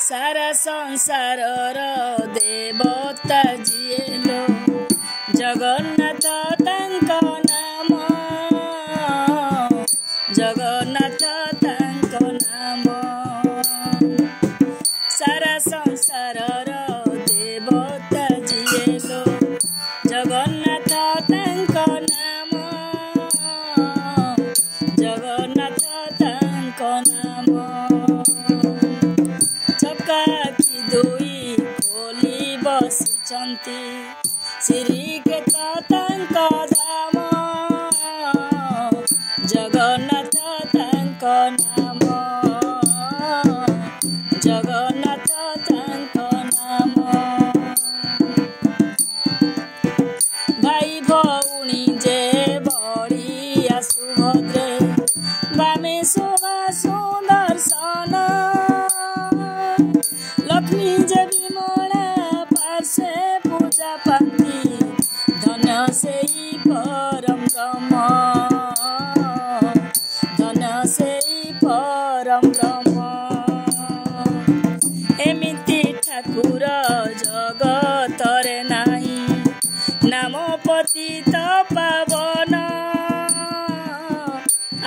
सारा संसार देवता जिएलो जगन्नाथ तांक नाम जगन्नाथ तांक नाम सारा संसार देवता जिएलो जगन्नाथ तांक नाम जगन्नाथ तांक नाम चकाखी दुई खोली बसिचंती श्रीकेत तांक धाम जगन्नाथ तांक नाम जगन्नाथ तांक नाम भाई भौणी जे बढिया सुभद्रे बामे शोभा सुदर्शन लक्ष्मी जे विमला पार्श्वे पूजा पाती धन्य सेई परम ब्रह्म धन्य सेई परम ब्रह्म एमिति ठाकुर जगतरे नाही नाम पतित पावन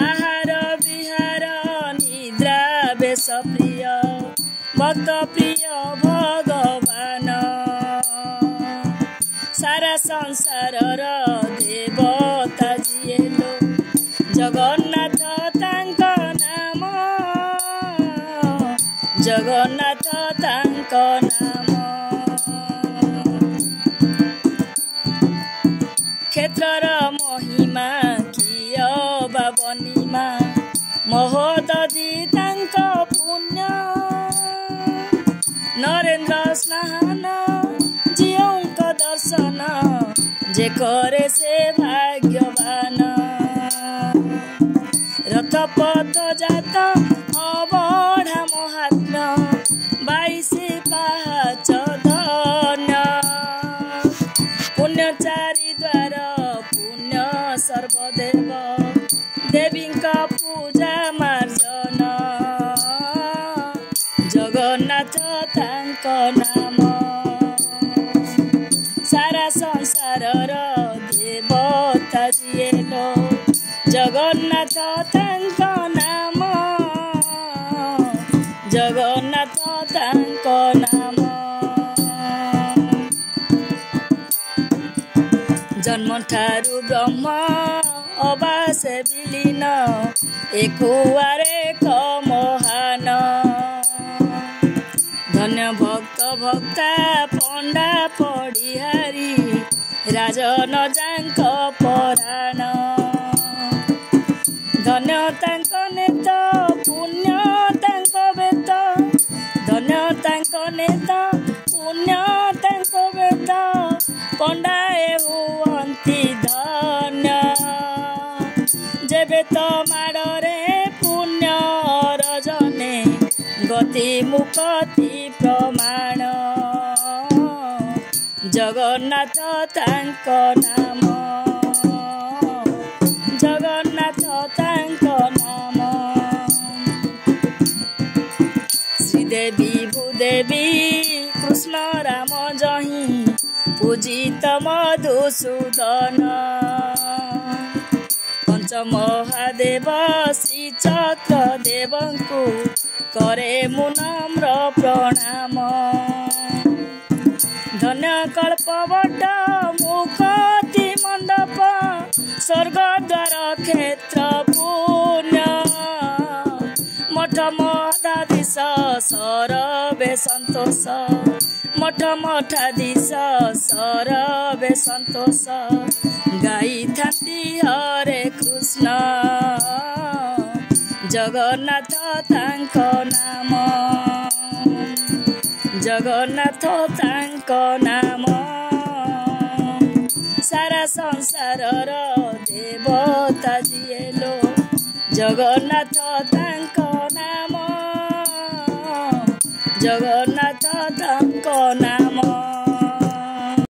आहार विहार निद्रा बेश प्रिय भक्त प्रिय भगवान सारा संसार देवता जिएलो जगन्नाथ तांक नाम जगन्नाथ तांक नाम क्षेत्रर महिमा किय बाबनीमा महोदधि तांक पुण्य नरेन्द्र स्नान जीवंक दर्शन जे करे से भाग्यवान रथपथ जात अबढ़ा महात्म्य 22 पाहाच धन्य पुण्यचारी द्वार पुण्य सर्वदेव देवींका पूजा मार्जन जगन्नाथ तांक नाम सारा संसार देवता जिएलो जगन्नाथ तांक नाम जगन्नाथ तांक नाम जन्म ठारू ब्रह्म अबासे विलीन एकुआरे महान धन्य भक्त भक्ता पंडा पढ़िहारी राजन जांक पराण धन्य तांक नेत पुण्य तांक बेत धन्य तांक नेत पुण्य तांक बेत पंडाए हुअंती धन्य जेबे तो माड़े पुण्य रजने गति मुक्ति प्रमाण जगन्नाथ तांक नाम जगन्नाथ तांक नाम श्रीदेवी भूदेवी कृष्ण राम जही पूजित मधुसूदन पंचमहादेव श्री चक्र देवंकु करे मुनम्र प्रणाम धन्य कल्पवट मुक्ति मंडप स्वर्गद्वार क्षेत्र पुण्य मठ मठाधीश सरबे संतोष मठ मठाधीश सरबे संतोष गाई थाती हरे कृष्ण जगन्नाथ तांक नाम जगन्नाथ तांक नाम सारा संसार देवता जिएलो जगन्नाथ तांक नाम जगन्नाथ